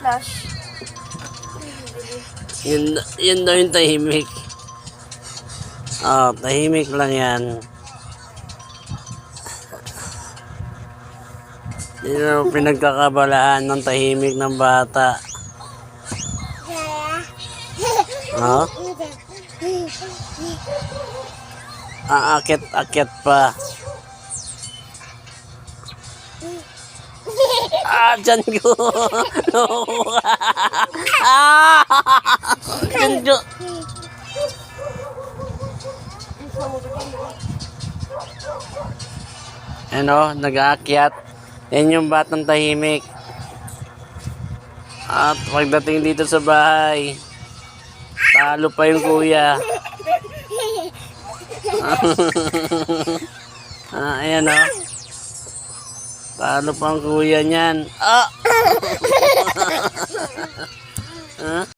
flash. Yun daw yung tahimik. Oh, tahimik lang yan. Yun ang pinagkakabalaan ng tahimik ng bata. Oh? Aakit-akit pa. Dyan ko. Dyan ko. Ano, nag-aakyat. Yan yung batang tahimik. At pagdating dito sa bahay, talo pa yung kuya. Ayan o. Talo pa ang kuya niyan.